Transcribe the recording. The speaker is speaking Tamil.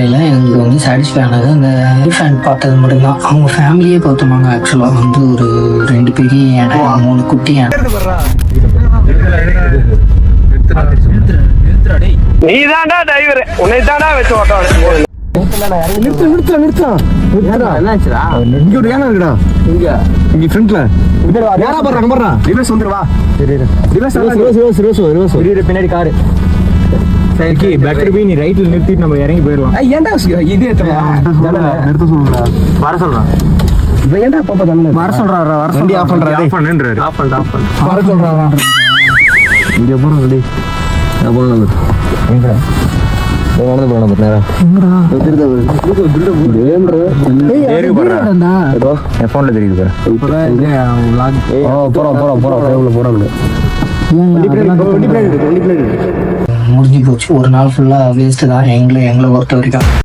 எனக்கு வந்து சாட்டிஸ்ஃபை ஆனது அந்த ஃபேன் பார்த்தது மட்டும்தான். அவங்க ஃபேமிலியே பார்த்துமாங்க. ஆக்சுவலாக வந்து ஒரு 2 பெரிய யானை, 3 குட்டி யானை. நீ தான்டா டிரைவர், உன்னை தான்டா வச்சு ஓட்டான். பின்னாடி காரு நீ ரைட்ல நிறுத்திட்டு நம்ம இறங்கி போயிடலாம். ஏன்டா இது நிறுத்த சொல்றா, வர சொல்றான். ஏன்டா பாப்பா தமிழ் வர சொல்றாரு, வர சொல்லி ஆஃப் பண்றாரு, ஆஃப் பண்ணுன்றாரு, ஆஃப் பண்ணு, ஆஃப் பண்ணு, வர சொல்றாரா. இங்க போறோம் ரெடி. நான் போறேன் எங்க போனது போறேன் நேரா எங்கடா திருட ஏறி போறடா. ஏதோ என் போன்ல தெரியுது பாரு. இப்போதான் இந்த vlog போறோம் டேபிள்ல போறோம். முடிஞ்சு போச்சு. ஒரு நாள் ஃபுல்லா வேஸ்ட் தான் எங்களை பொறுத்த வரைக்கும்.